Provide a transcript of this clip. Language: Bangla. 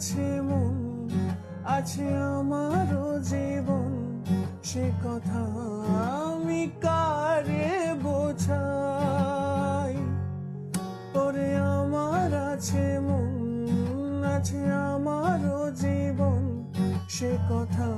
আছে মন, আছে আমারও জীবন, সে কথা আমি কারে বোঝাই। ওরে আমার আছে মন, আছে আমারও জীবন, সে কথা